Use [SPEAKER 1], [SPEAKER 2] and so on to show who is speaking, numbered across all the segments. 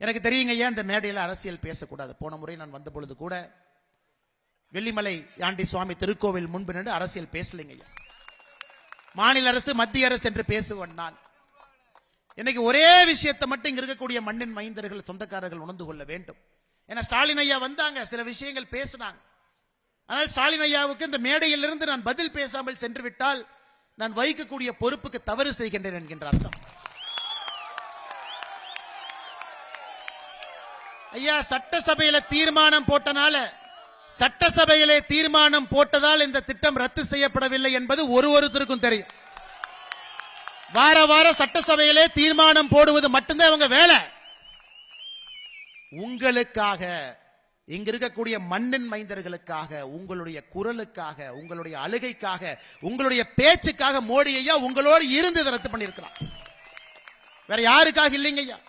[SPEAKER 1] எனக்கு தெரியுங்க ஐயா, இந்த மேடையில் அரசியல் பேசக்கூடாது. போன முறை நான் வந்த பொழுது கூட வெள்ளிமலை ஆண்டி சுவாமி திருக்கோவில் முன்பு நின்று அரசியல் பேசலைங்க ஐயா. மாநில அரசு மத்திய அரசு என்று பேசுவன் நான். இன்னைக்கு ஒரே விஷயத்தை மட்டும் இங்க இருக்கக்கூடிய மண்ணின் மைந்தர்கள் சொந்தக்காரர்கள் உணர்ந்து கொள்ள வேண்டும். ஏன்னா ஸ்டாலின் ஐயா வந்தாங்க, சில விஷயங்கள் பேசினாங்க. ஆனால் ஸ்டாலின் ஐயாவுக்கு இந்த மேடையிலிருந்து நான் பதில் பேசாமல் சென்று விட்டால் நான் வகிக்கக்கூடிய பொறுப்புக்கு தவறு செய்கின்றேன் என்கின்ற அர்த்தம். ஐயா, சட்டசபையில தீர்மானம் போட்டனால, சட்டசபையிலே தீர்மானம் போட்டதால் இந்த திட்டம் ரத்து செய்யப்படவில்லை என்பது ஒருத்தருக்கும் தெரியும். வார வாரம் சட்டசபையிலே தீர்மானம் போடுவது மட்டும்தான் இவங்க வேலை. உங்களுக்காக, இங்க இருக்கக்கூடிய மண்ணின் மைந்தர்களுக்காக, உங்களுடைய குரலுக்காக, உங்களுடைய அழுகைக்காக, உங்களுடைய பேச்சுக்காக மோடி ஐயா உங்களோடு இருந்து இதை ரத்து பண்ணியிருக்கிறார். வேற யாருக்காக இல்லைங்க ஐயா.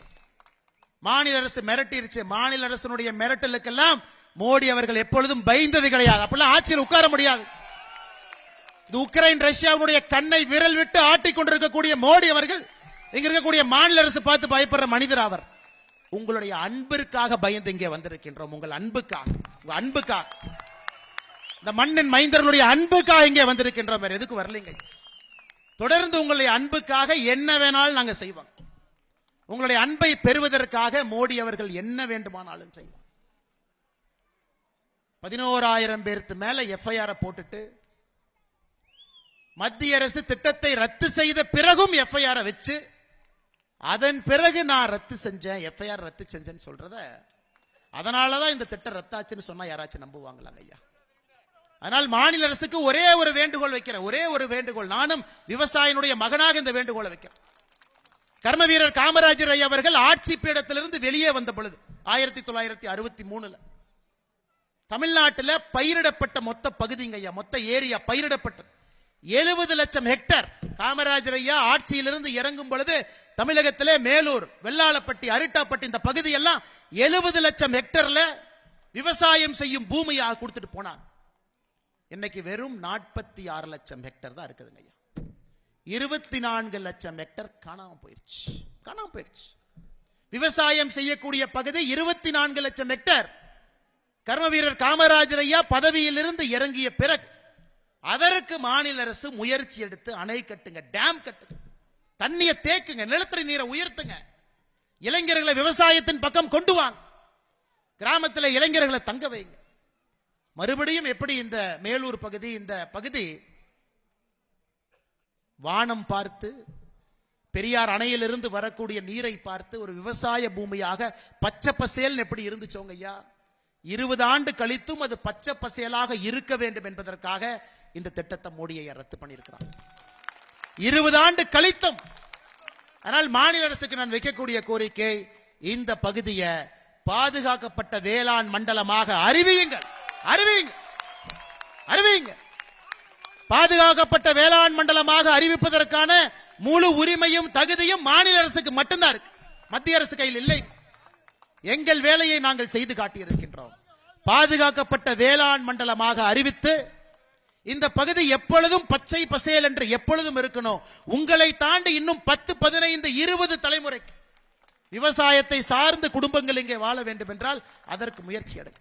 [SPEAKER 1] மாநில அரசு மிரட்டிருச்சு. மாநில அரசனுடைய மிரட்டலுக்கெல்லாம் மோடி அவர்கள் எப்பொழுதும் பயந்தது கிடையாது. அப்படிலாம் ஆட்சியில் உட்கார முடியாது. இது உக்ரைன் ரஷ்யாவுடைய கண்ணை விரல் விட்டு ஆட்டிக் கொண்டிருக்கக்கூடிய மோடி அவர்கள் இங்க இருக்கக்கூடிய மாநில அரசு பார்த்து பயப்படுற மனிதர் அவர். உங்களுடைய அன்பிற்காக பயந்து இங்கே வந்திருக்கின்றோம். உங்கள் அன்புக்காக, உங்க அன்புக்காக, இந்த மண்ணின் மைந்தர்களுடைய அன்புக்காக இங்கே வந்திருக்கின்றோம். வேற எதுக்கு வரலைங்க. தொடர்ந்து உங்களுடைய அன்புக்காக என்ன வேணாலும் நாங்க செய்வோம். உங்களுடைய அன்பை பெறுவதற்காக மோடி அவர்கள் என்ன வேண்டுமானாலும் செய்வார். 11,000 பேருக்கு மேல எஃப்ஐஆர் போட்டுட்டு மத்திய அரசு திட்டத்தை ரத்து செய்த பிறகும் எஃப்ஐஆர் வச்சு, அதன் பிறகு நான் ரத்து செஞ்சேன், எஃப்ஐஆர் ரத்து செஞ்சேன்னு சொல்றத, அதனாலதான் இந்த திட்டம் ரத்தாச்சுன்னு சொன்னா யாராச்சும் நம்புவாங்களாங்க ஐயா. அதனால் மாநில அரசுக்கு ஒரே ஒரு வேண்டுகோள் வைக்கிறேன், ஒரே ஒரு வேண்டுகோள். நானும் விவசாயினுடைய மகனாக இந்த வேண்டுகோளை வைக்கிறேன். கர்ம வீரர் காமராஜர் ஐயா அவர்கள் ஆட்சி பீடத்திலிருந்து வெளியே வந்த பொழுது 1963 தமிழ்நாட்டில் பயிரிடப்பட்ட மொத்த பகுதிங்க ஐயா, மொத்த ஏரியா பயிரிடப்பட்ட 70 லட்சம் ஹெக்டேர். காமராஜர் ஐயா ஆட்சியிலிருந்து இறங்கும் பொழுது தமிழகத்திலே மேலூர், வெள்ளாளப்பட்டி, அரிட்டாப்பட்டி இந்த பகுதி எல்லாம் 70 லட்சம் ஹெக்டேர்ல விவசாயம் செய்யும் பூமியாக கொடுத்துட்டு போனாங்க. இன்னைக்கு வெறும் 46 லட்சம் ஹெக்டேர் தான் இருக்குதுங்க ஐயா. 24 லட்சம் ஹெக்டேர் காணாம போயிருச்சு. விவசாயம் செய்யக்கூடிய பகுதி 24 லட்சம் ஹெக்டேர். கர்ம வீரர் காமராஜர் ஐயா பதவியிலிருந்து இறங்கிய பிறகு அதற்கு மாநில அரசு முயற்சி எடுத்து அணை கட்டுங்க, டேம் கட்டுங்க, தண்ணியை தேக்குங்க, நிலத்தடி நீரை உயர்த்துங்க, இளைஞர்களை விவசாயத்தின் பக்கம் கொண்டு வாங்க, கிராமத்தில் இளைஞர்களை தங்க வைங்க. மறுபடியும் எப்படி இந்த மேலூர் பகுதி, இந்த பகுதி வானம் பார்த்து, பெரியார் அணையிலிருந்து வரக்கூடிய நீரை பார்த்து ஒரு விவசாய பூமியாக பச்சை பசேல் எப்படி இருந்துச்சோங்க ஐயா. 20 ஆண்டு கழித்தும் அது பச்சை பசேலாக இருக்க வேண்டும் என்பதற்காக இந்த திட்டத்தை மோடியை ரத்து பண்ணியிருக்கிறார். 20 ஆண்டு கழித்தும். ஆனால் மாநில அரசுக்கு நான் வைக்கக்கூடிய கோரிக்கை, இந்த பகுதியை பாதுகாக்கப்பட்ட வேளாண் மண்டலமாக அறிவியுங்கள். பாதுகாக்கப்பட்ட வேளாண் மண்டலமாக அறிவிப்பதற்கான முழு உரிமையும் தகுதியும் மாநில அரசுக்கு மட்டும்தான் இருக்கு, மத்திய அரசு கையில் இல்லை. எங்கள் வேலையை நாங்கள் செய்து காட்டியிருக்கின்றோம். பாதுகாக்கப்பட்ட வேளாண் மண்டலமாக அறிவித்து இந்த பகுதி எப்பொழுதும் பச்சை பசேல் என்று எப்பொழுதும் இருக்கணும். உங்களை தாண்டி இன்னும் 10, 15, 20 தலைமுறைக்கு விவசாயத்தை சார்ந்த குடும்பங்கள் இங்கே வாழ வேண்டும் என்றால் அதற்கு முயற்சி எடுங்க.